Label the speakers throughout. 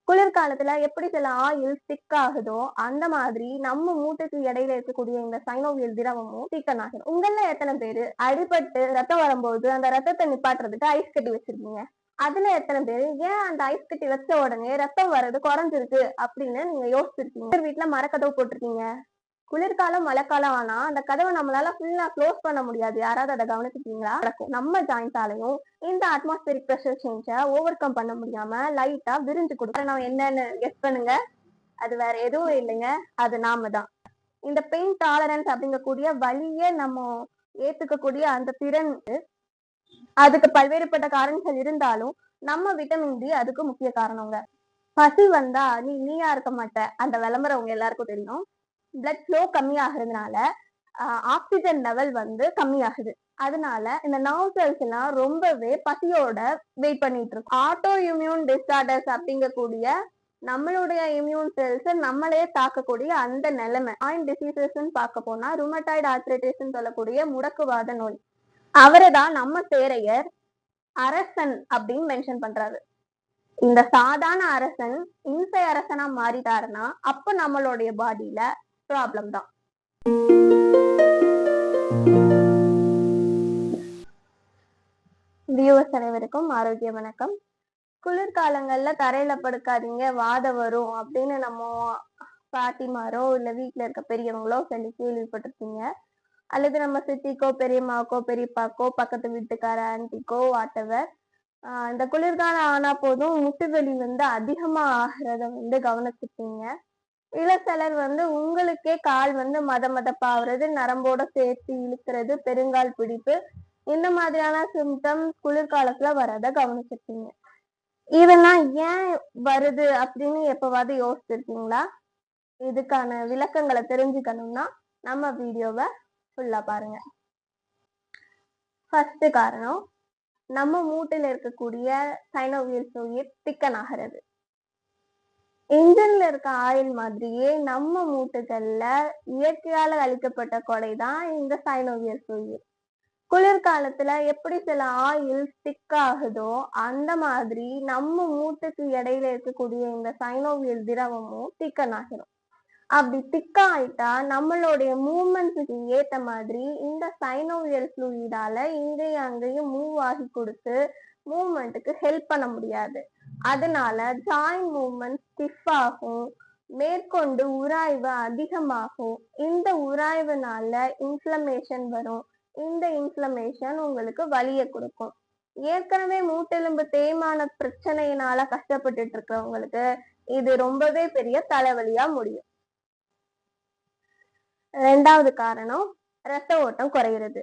Speaker 1: குளிர்காலத்துல எப்படி சில ஆயில் திக் ஆகுதோ, அந்த மாதிரி நம்ம மூட்டுக்கு இடையில இருக்கக்கூடிய இந்த சைனோவியல் திரவமும் திக்கன் ஆகிடும். உங்கள எத்தனை பேரு அடிபட்டு ரத்தம் வரும்போது அந்த ரத்தத்தை நிப்பாட்டுறதுக்கு ஐஸ் கட்டி வச்சிருக்கீங்க? அதுல எத்தனை பேரு ஏன் அந்த ஐஸ் கட்டி வச்ச உடனே ரத்தம் வர்றது குறைஞ்சிருக்கு அப்படின்னு நீங்க யோசிச்சிருக்கீங்க? வீட்டுல மரக்கதவு போட்டிருக்கீங்க. குளிர்காலம் மழைக்காலம் ஆனா அந்த கதவை நம்மளால ஃபுல்லா க்ளோஸ் பண்ண முடியாது. யாராவது அதை கவனிச்சிருக்கீங்களா? நடக்கும். நம்ம ஜாயிண்டாலையும் இந்த அட்மாஸ்பியரிக் ப்ரெஷர் சேஞ்ச ஓவர் கம் பண்ண முடியாம லைட்டா விரிஞ்சு கொடுக்கும். நான் என்னன்னு கெஸ் பண்ணுங்க. அது வேற எதுவும் இல்லைங்க, அது நாம தான். இந்த பெயின் டாலரன்ஸ் அப்படிங்கக்கூடிய வலிய நம்ம ஏத்துக்கக்கூடிய அந்த திறன், அதுக்கு பல்வேறுபட்ட காரணங்கள் இருந்தாலும் நம்ம விட்டமின் டி அதுக்கு முக்கிய காரணங்க. பசி வந்தா நீயா இருக்க மாட்ட, அந்த விளம்பரம் உங்க எல்லாருக்கும் தெரியும். பிளட் ஃப்ளோ கம்மியாகிறதுனால ஆக்சிஜன் லெவல் வந்து கம்மியாகுது. அதனால இந்த நர்வ் செல்ஸ் எல்லாம் ரொம்பவே பசியோட வெயிட் பண்ணிட்டு இருக்கும். ஆட்டோ இம்யூன் டிஸார்டர்ஸ் அப்படிங்கக்கூடிய நம்மளுடைய இம்யூன் செல்ஸ் நம்மளே தாக்கக்கூடிய அந்த நிலைமை ஜாயிண்ட் டிசீசஸ் பார்க்க போனா ருமட்டாய்டு ஆர்த்ரைட்டிஸ் சொல்லக்கூடிய முடக்குவாத நோய். அவரை தான் நம்ம சேரையர் அரசன் அப்படின்னு மென்ஷன் பண்றாரு. இந்த சாதாரண அரசன் இன்சை அரசனா மாறிட்டாருன்னா அப்ப நம்மளுடைய பாடியில ப்ராப்ளம் தான். வியூவர்ஸ் அனைவருக்கும் ஆரோக்கிய வணக்கம். குளிர்காலங்கள்ல தரையில படுக்காதீங்க, வாதம் வரும் அப்படின்னு நம்ம பாட்டிமாரோ இல்ல வீட்டுல இருக்க பெரியவங்களோ சொல்லி கேள்விப்பட்டிருக்கீங்க. அல்லது நம்ம சித்திக்கோ பெரியம்மாவுக்கோ பெரியப்பாக்கோ பக்கத்து வீட்டுக்கார ஆன்டிக்கோ வாட்டவர் இந்த குளிர்காலம் ஆனா போதும் முட்டுவலி வந்து அதிகமா ஆகிறத வந்து கவனிச்சிருக்கீங்க. இல்ல சிலர் வந்து உங்களுக்கே கால் வந்து மதமதப்பாவது, நரம்போட சேர்த்து இழுக்கிறது, பெருங்கால் பிடிப்பு, இந்த மாதிரியான சிம்டம்ஸ் குளிர்காலத்துல வரத கவனிச்சிருக்கீங்க. இதெல்லாம் ஏன் வருது அப்படின்னு எப்பவாவது யோசிச்சிருக்கீங்களா? இதுக்கான விளக்கங்களை தெரிஞ்சுக்கணும்னா நம்ம வீடியோவை ஃபுல்லா பாருங்க. ஃபர்ஸ்ட் காரணம், நம்ம மூட்டில் இருக்கக்கூடிய சைனோவியல் ஃப்ளூயிட் திக்கன் ஆகிறது. இன்ஜின்ல இருக்க ஆயில் மாதிரியே நம்ம மூட்டுகள்ல இயற்கையால அளிக்கப்பட்ட கொடைதான் இந்த சைனோவியல் ஃப்ளூயிட். குளிர்காலத்துல எப்படி சில ஆயில் திக் ஆகுதோ அந்த மாதிரி நம்ம மூட்டுக்கு இடையில இருக்கக்கூடிய இந்த சைனோவியல் திரவமும் திக்கன் ஆகிடும். அப்படி திக் ஆயிட்டா நம்மளுடைய மூவ்மெண்ட்ஸுக்கு ஏத்த மாதிரி இந்த சைனோவியல் ஃப்ளூயிடால இங்கேயும் அங்கேயும் மூவ் ஆகி கொடுத்து மூவ்மெண்ட்டுக்கு ஹெல்ப் பண்ண முடியாது. அதனால ஜாயிண்ட் மூவ்மெண்ட் ஸ்டிஃப் ஆகும், மேற்கொண்டு உராய்வு அதிகமாகும். இந்த உராய்வுனால இன்ஃப்ளமேஷன் வரும். இந்த இன்ஃப்ளமேஷன் உங்களுக்கு வலிய கொடுக்கும். ஏற்கனவே மூட்டெலும்பு தேய்மான பிரச்சனையினால கஷ்டப்பட்டுட்டு இருக்கிறவங்களுக்கு இது ரொம்பவே பெரிய தலைவலியா முடியும். ரெண்டாவது காரணம், ரத்த ஓட்டம் குறைகிறது.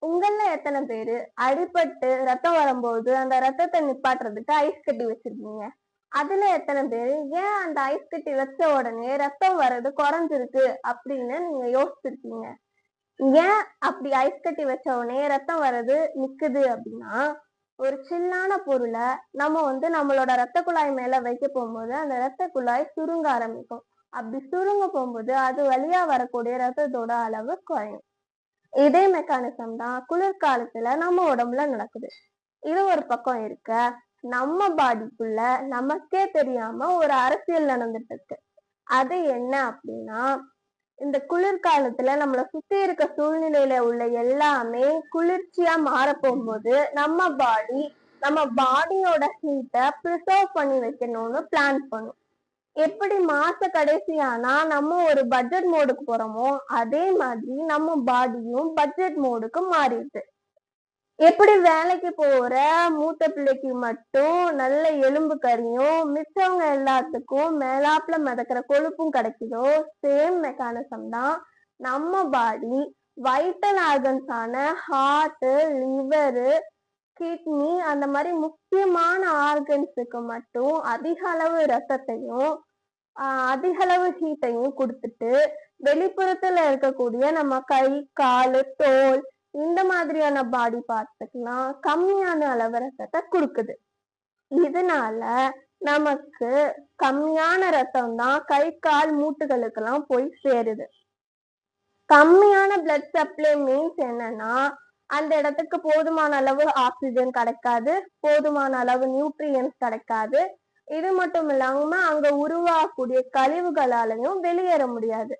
Speaker 1: உங்கள எத்தனை பேரு அடிபட்டு ரத்தம் வரும்போது அந்த ரத்தத்தை நிப்பாட்டுறதுக்கு ஐஸ் கட்டி வச்சிருக்கீங்க? அதுல எத்தனை பேரு ஏன் அந்த ஐஸ் கட்டி வச்ச உடனே ரத்தம் வர்றது குறைஞ்சிருக்கு அப்படின்னு நீங்க யோசிச்சிருக்கீங்க? ஏன் அப்படி ஐஸ் கட்டி வச்ச உடனே ரத்தம் வர்றது நிக்குது அப்படின்னா, ஒரு சில்லான பொருளை நம்ம வந்து நம்மளோட ரத்த குழாய் மேல வைக்க போகும்போது அந்த ரத்த குழாய் சுருங்க ஆரம்பிக்கும். அப்படி சுருங்க போகும்போது அது வழியா வரக்கூடிய ரத்தத்தோட அளவு குறையும். இதே மெக்கானிசம் தான் குளிர்காலத்துல நம்ம உடம்புல நடக்குது. இது ஒரு பக்கம் இருக்க, நம்ம பாடிக்குள்ள நமக்கே தெரியாம ஒரு அரசியல் நடந்துட்டு இருக்கு. அது என்ன அப்படின்னா, இந்த குளிர்காலத்துல நம்மளை சுத்தி இருக்க சூழ்நிலையில உள்ள எல்லாமே குளிர்ச்சியா மாற போகும்போது நம்ம பாடியோட ஹீட்டை ப்ரிசர்வ் பண்ணி வைக்கணும்னு பிளான் பண்ணும். எப்படி மாச கடைசியானா நம்ம ஒரு பட்ஜெட் மோடுக்கு போறோமோ அதே மாதிரி நம்ம பாடியும் பட்ஜெட் மோடுக்கு மாறிடுது. எப்படி வேலைக்கு போற மூத்த பிள்ளைக்கு மட்டும் நல்ல எலும்பு கறியும் மிச்சவங்க எல்லாத்துக்கும் மேலாப்புல மிதக்கிற கொழுப்பும் கிடைக்குதோ, சேம் மெக்கானிசம் தான் நம்ம பாடி வைட்டல் ஆர்கன்ஸ் ஆன ஹார்ட், லிவரு, கிட்னி அந்த மாதிரி முக்கியமான ஆர்கன்ஸுக்கு மட்டும் அதிக அளவு ரத்தத்தையும் அதிக அளவு ஹீட்டையும் கொடுத்துட்டு வெளிப்புறத்துல இருக்கக்கூடிய நம்ம கை, காலு, தோல் இந்த மாதிரியான பாடி பார்ட்ஸுக்கெல்லாம் கம்மியான அளவு ரத்தத்தை கொடுக்குது. இதனால நமக்கு கம்மியான ரத்தம் தான் கை, கால், மூட்டுகளுக்கெல்லாம் போய் சேருது. கம்மியான பிளட் சப்ளை மீன்ஸ் என்னன்னா, அந்த இடத்துக்கு போதுமான அளவு ஆக்சிஜன் கிடைக்காது, போதுமான அளவு நியூட்ரியன்ஸ் கிடைக்காது. இது மட்டும் இல்லாம அங்க உருவாகக்கூடிய கழிவுகளாலையும் வெளியேற முடியாது.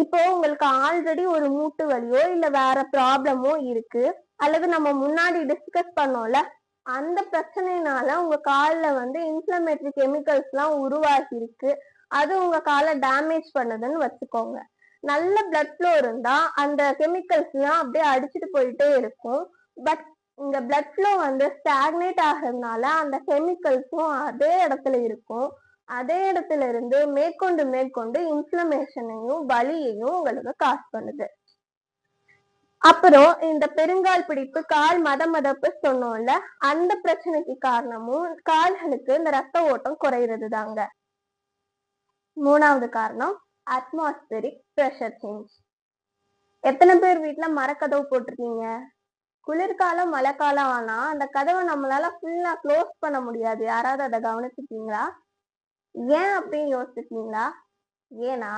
Speaker 1: இப்போ உங்களுக்கு ஆல்ரெடி ஒரு மூட்டு வலியோ இல்ல வேற ப்ராப்ளமோ இருக்கு, அல்லது நம்ம முன்னாடி டிஸ்கஸ் பண்ணோம்ல, அந்த பிரச்சனையினால உங்க கால்ல வந்து இன்ஃப்ளமேட்டரி கெமிக்கல்ஸ்லாம் உருவாகி இருக்கு. அது உங்க கால டேமேஜ் பண்ணுதுன்னு வச்சுக்கோங்க. நல்ல பிளட் ஃப்ளோ இருந்தா அந்த கெமிக்கல்ஸ்லாம் அப்படியே அடிச்சுட்டு போயிட்டே இருக்கும். பட் இங்க பிளட் ஃப்ளோ வந்து ஸ்டாக்னேட் ஆகுறதுனால அந்த கெமிக்கல்ஸும் அதே இடத்துல இருக்கும். அதே இடத்துல இருந்து மேற்கொண்டு மேற்கொண்டு இன்ஃப்ளமேஷனையும் வலியையும் உங்களுக்கு காஸ் பண்ணுது. அப்புறம் இந்த பெருங்கால் பிடிப்பு, கால் மதமதப்பு சொன்னோம்ல, அந்த பிரச்சனைக்கு காரணமும் கால்களுக்கு இந்த ரத்த ஓட்டம் குறையிறது தாங்க. 3வது காரணம் அட்மாஸ்பரிக் பிரஷர் சேஞ்ச். எத்தனை பேர் வீட்ல மரக்கதவு போட்டிருக்கீங்க? குளிர்காலம், மழைக்காலம் ஆனா அந்த கதவை நம்மளால ஃபுல்லா க்ளோஸ் பண்ண முடியாது. யாராவது அதை கவனிச்சிருக்கீங்களா? ஏன் அப்படின்னு யோசிச்சிருக்கீங்களா? ஏன்னா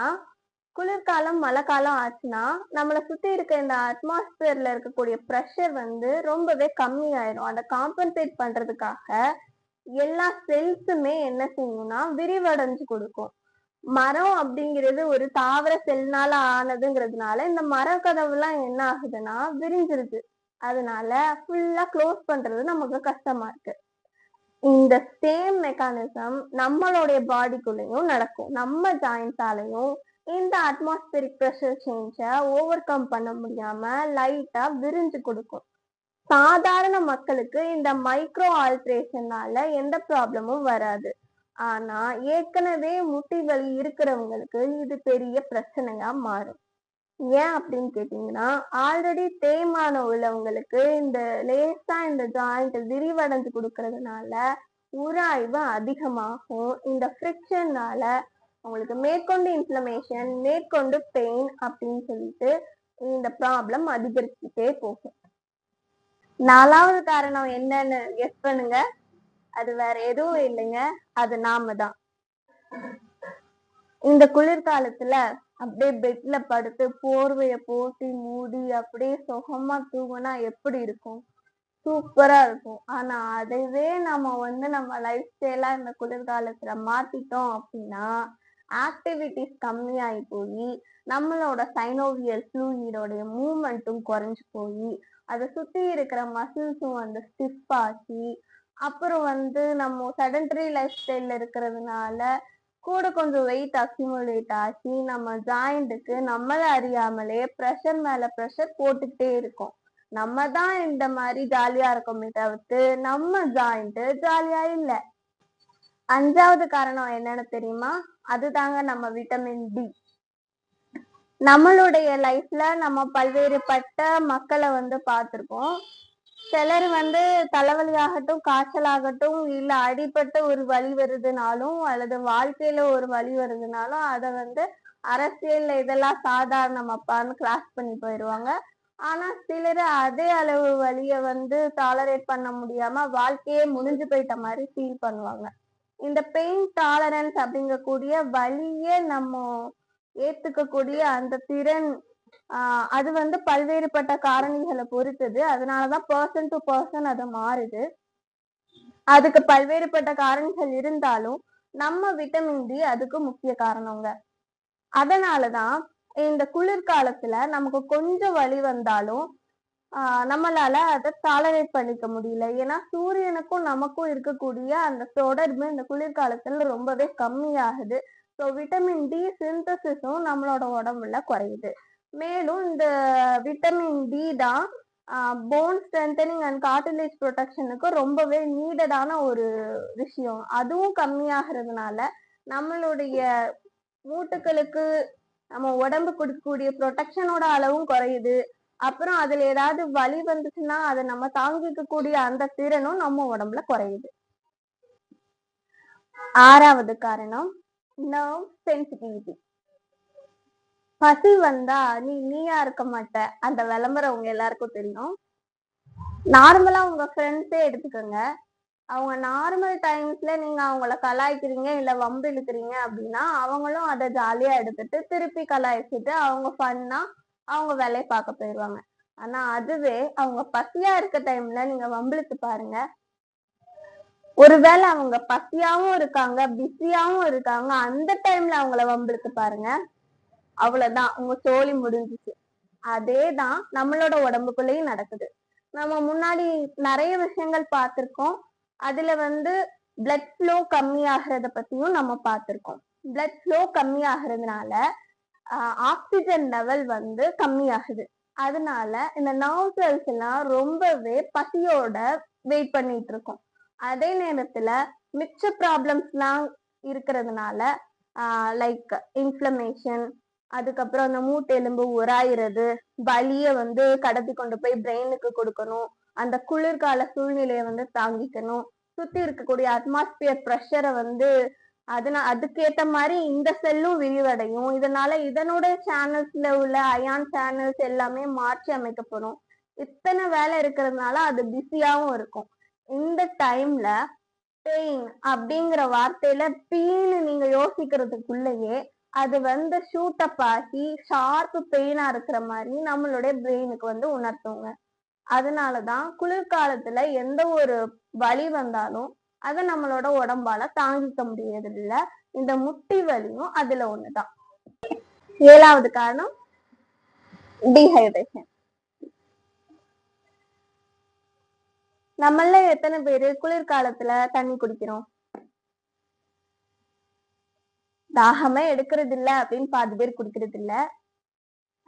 Speaker 1: குளிர்காலம், மழைக்காலம் ஆச்சுன்னா நம்மள சுத்தி இருக்க இந்த அட்மாஸ்பியர்ல இருக்கக்கூடிய ப்ரெஷர் வந்து ரொம்பவே கம்மியாயிரும். அதை காம்பன்சேட் பண்றதுக்காக எல்லா செல்ஸுமே என்ன செய்யும்னா விரிவடைஞ்சு கொடுக்கும். மரம் அப்படிங்கிறது ஒரு தாவர செல்னால ஆனதுங்கிறதுனால இந்த மரக்கதவுலாம் என்ன ஆகுதுன்னா விரிஞ்சிருது. அதனால ஃபுல்லா க்ளோஸ் பண்றது நமக்கு கஷ்டமா இருக்கு. இந்த சேம் மெக்கானிசம் நம்மளுடைய பாடிக்குள்ளேயும் நடக்கும். நம்ம ஜாயின்ஸாலையும் இந்த அட்மாஸ்பியரிக் பிரஷர் சேஞ்ச ஓவர் கம் பண்ண முடியாம லைட்டா விரிஞ்சு கொடுக்கும். சாதாரண மக்களுக்கு இந்த மைக்ரோ ஆல்ட்ரேஷனால எந்த ப்ராப்ளமும் வராது. ஆனா ஏற்கனவே முட்டி வலி இருக்கிறவங்களுக்கு இது பெரிய பிரச்சனையா மாறும். ஏன் அப்படின்னு கேட்டீங்கன்னா, ஆல்ரெடி தேய்மானம் உள்ளவங்களுக்கு இந்த லேசா இந்த ஜாயிண்ட் விரிவடைஞ்சு கொடுக்கறதுனால உராய்வு அதிகமாகும். இந்த ஃப்ரிக்ஷன்னால உங்களுக்கு மேற்கொண்டு இன்ஃப்ளமேஷன், மேற்கொண்டு பெயின் அப்படின்னு சொல்லிட்டு இந்த ப்ராப்ளம் அதிகரிச்சுட்டே போகும். 4வது காரணம் என்னன்னு கெஸ் பண்ணுங்க. அது வேற எதுவும் இல்லைங்க, அது நாம தான். இந்த குளிர்காலத்துல அப்படியே பெட்ல படுத்து போர்வைய போத்தி மூடி அப்படியே சுகமா தூங்குனா எப்படி இருக்கும்? சூப்பரா இருக்கும். ஆனா அதுவே நம்ம வந்து நம்ம லைஃப் ஸ்டைலா இந்த குளிர்காலத்துல மாத்திட்டோம் அப்படின்னா ஆக்டிவிட்டிஸ் கம்மியாகி போய் நம்மளோட சைனோவியல் ஃப்ளூயிடோடைய மூவ்மெண்ட்டும் குறைஞ்சு போய் அதை சுத்தி இருக்கிற மசில்ஸும் வந்து ஸ்டிஃப் ஆகி அப்புறம் வந்து நம்ம செடன்டரி லைஃப் ஸ்டைல்ல இருக்கிறதுனால கூட கொஞ்சம் வெயிட் அக்யூமுலேட் ஆகி நம்ம ஜாயிண்ட்டுக்கு நம்மள அறியாமலே ப்ரெஷர் மேல ப்ரெஷர் போட்டுக்கிட்டே இருக்கோம். நம்ம தான் இந்த மாதிரி ஜாலியா இருக்கோமே தவிர்த்து நம்ம ஜாயிண்ட் ஜாலியா இல்ல. 5வது காரணம் என்னன்னு தெரியுமா? அதுதாங்க நம்ம விட்டமின் டி. நம்மளுடைய லைஃப்ல நம்ம பல்வேறுபட்ட மக்களை வந்து பார்த்திருக்கோம். சிலர் வந்து தலைவலி ஆகட்டும், காய்ச்சல் ஆகட்டும், இல்ல அடிபட்டு ஒரு வலி வருதுனாலும் அல்லது வாழ்க்கையில ஒரு வலி வருதுனாலும் அதை வந்து அரசியல்ல இதெல்லாம் சாதாரணமாப்பான்னு கிராஸ் பண்ணி போயிடுவாங்க. ஆனா சிலர் அதே அளவு வலிய வந்து டாலரேட் பண்ண முடியாம வாழ்க்கையே முடிஞ்சு போயிட்ட மாதிரி ஃபீல் பண்ணுவாங்க. இந்த பெயின் டாலரன்ஸ் அப்படிங்கக்கூடிய வலிய நம்ம ஏத்துக்கக்கூடிய அந்த திறன் அது வந்து பல்வேறுபட்ட காரணிகளை பொறுத்தது. அதனாலதான் பர்சன் டு பர்சன் அது மாறுது. அதுக்கு பல்வேறுபட்ட காரணிகள் இருந்தாலும் நம்ம விட்டமின் டி அதுக்கு முக்கிய காரணங்க. அதனாலதான் இந்த குளிர்காலத்துல நமக்கு கொஞ்சம் வலி வந்தாலும் நம்மளால அதை டாலரேட் பண்ணிக்க முடியல. ஏன்னா சூரியனுக்கும் நமக்கும் இருக்கக்கூடிய அந்த தொடர்பு இந்த குளிர்காலத்துல ரொம்பவே கம்மியாகுது. ஸோ விட்டமின் டி சிந்தசிஸும் நம்மளோட உடம்புல குறையுது. மேலும் இந்த விட்டமின் டி தான் போன் ஸ்ட்ரென்தனிங் அண்ட் கார்டிலேஜ் ப்ரொடெக்ஷனுக்கு ரொம்பவே நீடடான ஒரு விஷயம். அதுவும் கம்மியாகிறதுனால நம்மளுடைய மூட்டுகளுக்கு நம்ம உடம்பு கொடுக்கக்கூடிய ப்ரொடெக்ஷனோட அளவும் குறையுது. அப்புறம் அதுல ஏதாவது வலி வந்துச்சுன்னா அதை நம்ம தாங்கிக்க கூடிய அந்த திறனும் நம்ம உடம்புல குறையுது. 6வது காரணம் நர்வ் சென்சிட்டிவிட்டி. பசி வந்தா நீயா இருக்க மாட்ட, அந்த விளம்பரம் உங்க எல்லாருக்கும் தெரியும். நார்மலா உங்க ஃப்ரெண்ட்ஸே எடுத்துக்கோங்க. அவங்க நார்மல் டைம்ஸ்ல நீங்க அவங்கள கலாய்க்கிறீங்க இல்ல வம்பு இழுக்கிறீங்க அப்படின்னா அவங்களும் அதை ஜாலியா எடுத்துட்டு திருப்பி கலாய்ச்சிட்டு அவங்க ஃபன்னா அவங்க வேலையை பார்க்க போயிடுவாங்க. ஆனா அதுவே அவங்க பசியா இருக்க டைம்ல நீங்க வம்பிழுத்து பாருங்க, ஒருவேளை அவங்க பசியாவும் இருக்காங்க, பிஸியாவும் இருக்காங்க, அந்த டைம்ல அவங்கள வம்பிழுத்து பாருங்க, அவ்வளவுதான் உங்க சோலி முடிஞ்சிச்சு. அதேதான் நம்மளோட உடம்புக்குள்ளேயும் நடக்குது. நம்ம முன்னாடி நிறைய விஷயங்கள் பார்த்திருக்கோம். அதுல பிளட் ஃப்ளோ கம்மியாகிறத பத்தியும் நம்ம பார்த்திருக்கோம். பிளட் ஃப்ளோ கம்மியாகிறதுனால ஆக்சிஜன் லெவல் கம்மியாகுது. அதனால இந்த நர்வ் செல்ஸ் எல்லாம் ரொம்பவே பசியோட வெயிட் பண்ணிட்டு இருக்கும். அதே நேரத்துல மிச்ச ப்ராப்ளம்ஸ் எல்லாம் இருக்கிறதுனால லைக் இன்ஃப்ளமேஷன், அதுக்கப்புறம் அந்த மூட்டெலும்பு உராயிறது, வலிய கடத்தி கொண்டு போய் பிரெயினுக்கு கொடுக்கணும், அந்த குளிர்கால சூழ்நிலையை தாங்கிக்கணும், சுத்தி இருக்கக்கூடிய அட்மாஸ்பியர் ப்ரெஷரை அதுக்கேத்த மாதிரி இந்த செல்லும் விரிவடையும். இதனால இதனோட சேனல்ஸ்ல உள்ள அயான் சேனல்ஸ் எல்லாமே மாற்றி அமைக்கப்படும். இத்தனை வேலை இருக்கிறதுனால அது பிஸியாவும் இருக்கும். இந்த டைம்ல பெயின் அப்படிங்கிற வார்த்தையில பீன்னு நீங்க யோசிக்கிறதுக்குள்ளேயே அது ஷூட் அப் ஆகி ஷார்ப் பெயினா இருக்கிற மாதிரி நம்மளுடைய பிரெயினுக்கு உணர்த்துங்க. அதனாலதான் குளிர்காலத்துல எந்த ஒரு வலி வந்தாலும் அதை நம்மளோட உடம்பால தாங்கிக்க முடியறது இல்ல. இந்த முட்டி வலியும் அதுல ஒண்ணுதான். 7வது காரணம் டீஹைட்ரேஷன். நம்மள எத்தனை பேரு குளிர்காலத்துல தண்ணி குடிக்கிறோம்? தாகமே எடுக்கிறது இல்ல அப்படின்னு பாதி பேர் குடிக்கிறது இல்ல.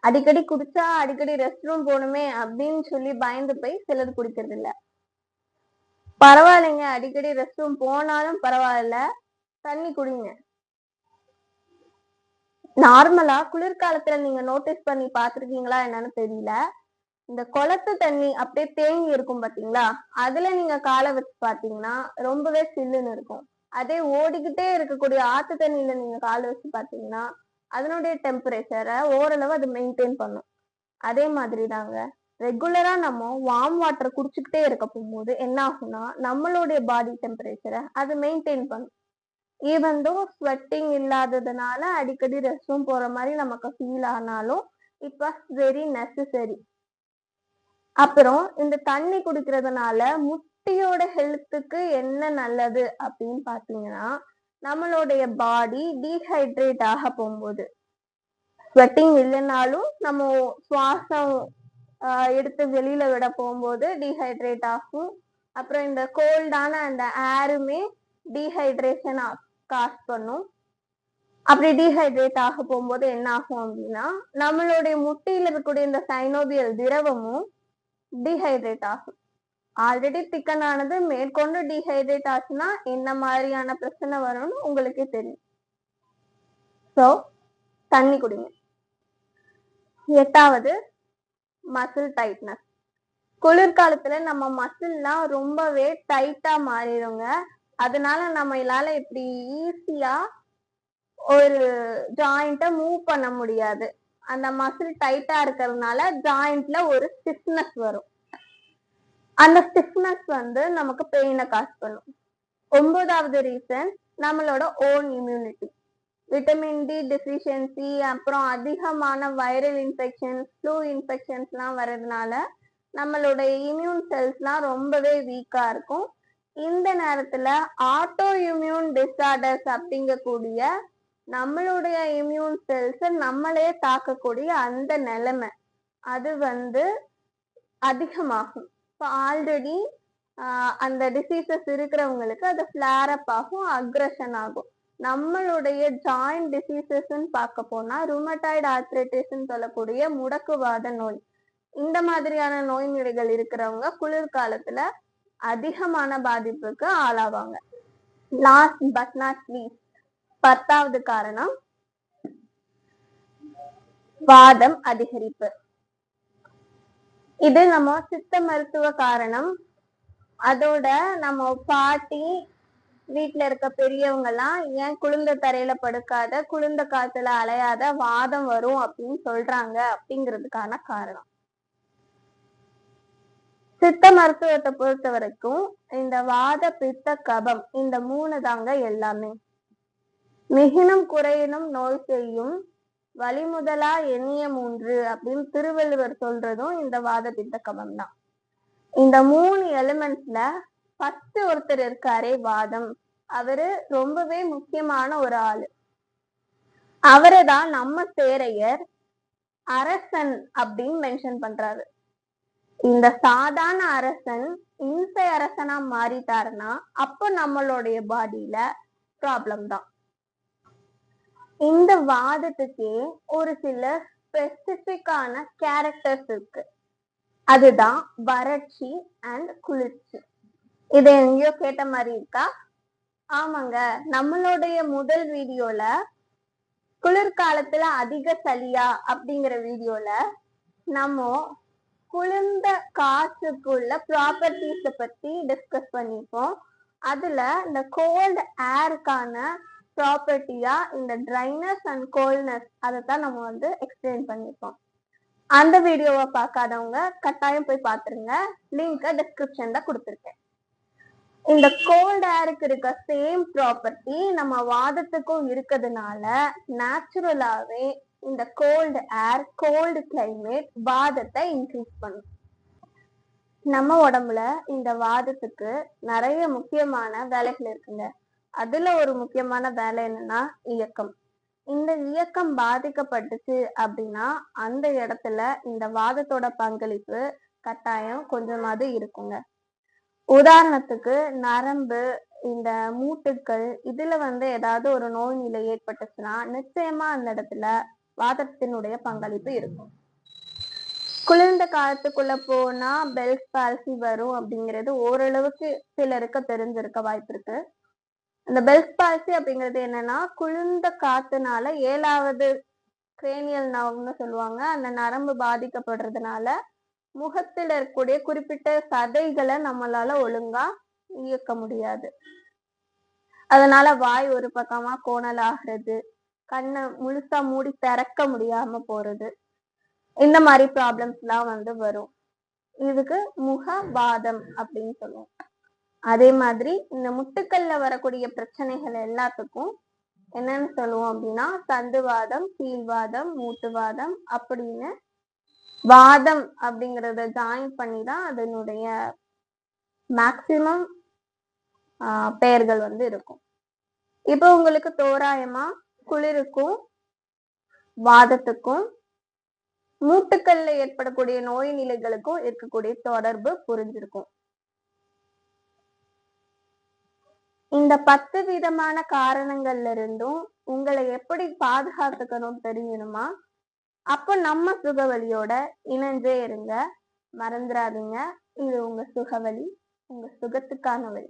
Speaker 1: அடிக்கடி குடிச்சா அடிக்கடி ரெஸ்ட் ரூம் போகணுமே அப்படின்னு சொல்லி பயந்து போய் சிலர் குடிக்கிறது இல்ல. பரவாயில்லைங்க, அடிக்கடி ரெஸ்ட் ரூம் போனாலும் பரவாயில்ல, தண்ணி குடிங்க. நார்மலா குளிர்காலத்துல நீங்க நோட்டீஸ் பண்ணி பாத்திருக்கீங்களா என்னன்னு தெரியல, இந்த குளத்து தண்ணி அப்படியே தேங்கி இருக்கும் பாத்தீங்களா, அதுல நீங்க காலை வச்சு பாத்தீங்கன்னா ரொம்பவே சில்லுன்னு இருக்கும். அதே ஓடிக்கிட்டே இருக்கக்கூடிய ஆத்து தண்ணியில நீங்க காலை வச்சு பாத்தீங்கன்னா அதனுடைய டெம்பரேச்சரை ஓரளவு அது மெயின்டைன் பண்ணும். அதே மாதிரி தாங்க ரெகுலரா நம்ம வார்ம் வாட்டர் குடிச்சுக்கிட்டே இருக்க போகும்போது என்ன ஆகும்னா நம்மளுடைய பாடி டெம்பரேச்சரை அது மெயின்டைன் பண்ணும். ஈவன் தோ ஸ்வெட்டிங் இல்லாததுனால அடிக்கடி ரெஸ்ட் ரூம் போற மாதிரி நமக்கு ஃபீல் ஆனாலும் இட் வாஸ் வெரி நெசசரி. அப்புறம் இந்த தண்ணி குடிக்கிறதுனால முட்டியோட ஹெல்த்துக்கு என்ன நல்லது அப்படின்னு பாத்தீங்கன்னா, நம்மளுடைய பாடி டீஹைட்ரேட் ஆக போகும்போது, ஸ்வெட்டிங் இல்லைன்னாலும் நம்ம சுவாசம் எடுத்து வெளியில விட போகும்போது டீஹைட்ரேட் ஆகும். அப்புறம் இந்த கோல்டான அந்த ஏருமே டீஹைட்ரேஷன் காஸ் பண்ணும். அப்படி டீஹைட்ரேட் ஆக போகும்போது என்ன ஆகும் அப்படின்னா நம்மளுடைய முட்டியில இருக்கக்கூடிய இந்த சைனோபியல் திரவமும் டீஹைட்ரேட் ஆகும். ஆல்ரெடி திக்கன் ஆனது மேற்கொண்டு டீஹைட்ரேட் ஆச்சுன்னா என்ன மாதிரியான பிரச்சனை வரும்னு உங்களுக்கே தெரியும். சோ தண்ணி குடிங்க. 8வது மசில் டைட்னஸ். குளிர்காலத்துல நம்ம மசில்லாம் ரொம்பவே டைட்டா மாறிடுங்க. அதனால நம்மளால இப்படி ஈஸியா ஒரு ஜாயிண்ட மூவ் பண்ண முடியாது. அந்த மசில் டைட்டா இருக்கிறதுனால ஜாயிண்ட்ல ஒரு ஸ்டிஃப்னஸ் வரும். அந்த ஸ்டிஃப்னஸ் நமக்கு பெயினை காஸ் பண்ணும். 9வது ரீசன் நம்மளோட own immunity. Vitamin D deficiency, அப்புறம் அதிகமான வைரல் இன்ஃபெக்ஷன், ஃப்ளூ இன்ஃபெக்ஷன்ஸ்லாம் வர்றதுனால நம்மளுடைய இம்யூன் செல்ஸ்லாம் ரொம்பவே வீக்கா இருக்கும். இந்த நேரத்துல ஆட்டோ இம்யூன் டிஸார்டர்ஸ் அப்படிங்கக்கூடிய நம்மளுடைய இம்யூன் செல்ஸ் நம்மளே தாக்கக்கூடிய அந்த நிலைமை அது அதிகமாகும். இப்போ ஆல்ரெடி அந்த டிசீசஸ் இருக்கிறவங்களுக்கு அது ஃபிளேர் அப் ஆகும், அக்ரஷன் ஆகும். நம்மளுடைய ஜாயிண்ட் டிசீசஸ்ன்னு பார்க்க போனா ருமட்டாய்டு ஆர்த்ரைட்டிஸ்ன்னு சொல்லக்கூடிய முடக்குவாத நோய், இந்த மாதிரியான நோய் நொடிகள் இருக்கிறவங்க குளிர்காலத்துல அதிகமான பாதிப்புக்கு ஆளாவாங்க. லாஸ்ட் பட் நாட் லீஸ்ட் 10வது காரணம் வாதம் அதிகரிப்பு. இது நம்ம சித்த மருத்துவ காரணம். அதோட நம்ம பாட்டி வீட்டுல இருக்க பெரியவங்க எல்லாம் ஏன் குளிர்ந்த தரையில படுக்காத, குளிர்ந்த காத்துல அலையாத, வாதம் வரும் அப்படின்னு சொல்றாங்க அப்படிங்கிறதுக்கான காரணம். சித்த மருத்துவத்தை பொறுத்த வரைக்கும் இந்த வாத பித்த கபம் இந்த 3 தாங்க எல்லாமே. மிகினும் குறையினும் நோய் செய்யும் வழிமுதலா எண்ணிய 3 அப்படின்னு திருவள்ளுவர் சொல்றதும் இந்த வாத பித்த கபம் தான். இந்த 3 எலிமெண்ட்ஸ்ல ஃபர்ஸ்ட் ஒருத்தர் இருக்காரே வாதம், அவரு ரொம்பவே முக்கியமான ஒரு ஆளு. அவரைதான் நம்ம சேரையர் அரசன் அப்படின்னு மென்ஷன் பண்றாரு. இந்த சாதாரண அரசன் இம்சை அரசனா மாறிட்டாருன்னா அப்போ நம்மளுடைய பாடியில ப்ராப்ளம் தான். இந்த வாதத்துக்கே ஒரு சில ஸ்பெசிபிக்கான கேரக்டர்ஸ் இருக்கு. அதுதான் வறட்சி அண்ட் குளிர்ச்சி. இதை எங்கேயோ கேட்ட மாதிரி இருக்கா? ஆமாங்க, நம்மளுடைய முதல் வீடியோல குளிர்காலத்துல அதிக சளியா அப்படிங்கிற வீடியோல நம்ம குளிர்ந்த காற்றுக்குள்ள ப்ராப்பர்ட்டிஸ பத்தி டிஸ்கஸ் பண்ணிப்போம். அதுல இந்த கோல்ட் ஏருக்கான ப்ராப்பர்ட்டியா இந்த ட்ரைனஸ் அண்ட் கோல்ட்னஸ் அதைத்தான் நம்ம வந்து எக்ஸ்பிளைன் பண்ணிப்போம். அந்த வீடியோவை பார்க்காதவங்க கட்டாயம் போய் பார்த்துருங்க. லிங்கை டிஸ்கிரிப்ஷன்ல கொடுத்துருக்கேன். இந்த கோல்ட் ஏருக்கு இருக்க சேம் ப்ராப்பர்ட்டி நம்ம வாதத்துக்கும் இருக்கிறதுனால நேச்சுரலாவே இந்த கோல்டு ஏர் கோல்டு கிளைமேட் வாதத்தை இன்க்ரீஸ் பண்ணும். நம்ம உடம்புல இந்த வாதத்துக்கு நிறைய முக்கியமான வேலைகள் இருக்குங்க. அதுல ஒரு முக்கியமான வேலை என்னன்னா இயக்கம். இந்த இயக்கம் பாதிக்கப்பட்டுச்சு அப்படின்னா அந்த இடத்துல இந்த வாதத்தோட பங்களிப்பு கட்டாயம் கொஞ்சமாவது இருக்குங்க. உதாரணத்துக்கு நரம்பு, இந்த மூட்டுக்கள் இதுல வந்து ஏதாவது ஒரு நோய் நிலை ஏற்பட்டுச்சுன்னா நிச்சயமா அந்த இடத்துல வாதத்தினுடைய பங்களிப்பு இருக்கும். குளிர்ந்த காலத்துக்குள்ள போனா பெல்ஸ் பால்சி வரும் அப்படிங்கிறது ஓரளவுக்கு சிலருக்கு தெரிஞ்சிருக்க வாய்ப்பு இருக்கு. இந்த பெல்ஸ் பால்சி அப்படிங்கிறது என்னன்னா குளிர்ந்த காத்துனால 7வது கிரேனியல் நர்வ்னு சொல்லுவாங்க. அந்த நரம்பு பாதிக்கப்படுறதுனால முகத்துல இருக்கக்கூடிய குறிப்பிட்ட சதைகளை நம்மளால ஒழுங்கா இயக்க முடியாது. அதனால வாய் ஒரு பக்கமா கோணல் ஆகிறது, கண்ணை முழுசா மூடி திறக்க முடியாம போறது, இந்த மாதிரி ப்ராப்ளம்ஸ் எல்லாம் வந்து வரும். இதுக்கு முகவாதம் அப்படின்னு சொல்லுவோம். அதே மாதிரி இந்த முட்டுக்கல்ல வரக்கூடிய பிரச்சனைகள் எல்லாத்துக்கும் என்னன்னு சொல்லுவோம் அப்படின்னா தண்டுவாதம், கீழ்வாதம், மூட்டுவாதம் அப்படின்னு வாதம் அப்படிங்கறத ஜாயின் பண்ணி தான் அதனுடைய மேக்சிமம் பெயர்கள் வந்து இருக்கும். இப்போ உங்களுக்கு தோராயமா குளிருக்கும் வாதத்துக்கும் மூட்டுக்கல்ல ஏற்படக்கூடிய நோய் நிலைகளுக்கும் இருக்கக்கூடிய தொடர்பு புரிஞ்சிருக்கும். இந்த 10 விதமான காரணங்கள்ல இருந்தும் உங்களை எப்படி பாதுகாத்துக்கணும் தெரியணுமா? அப்போ நம்ம சுகவலியோட இணைஞ்சே இருங்க. மறந்துடாதீங்க, இது உங்க சுகவலி, உங்க சுகத்துக்கான வழி.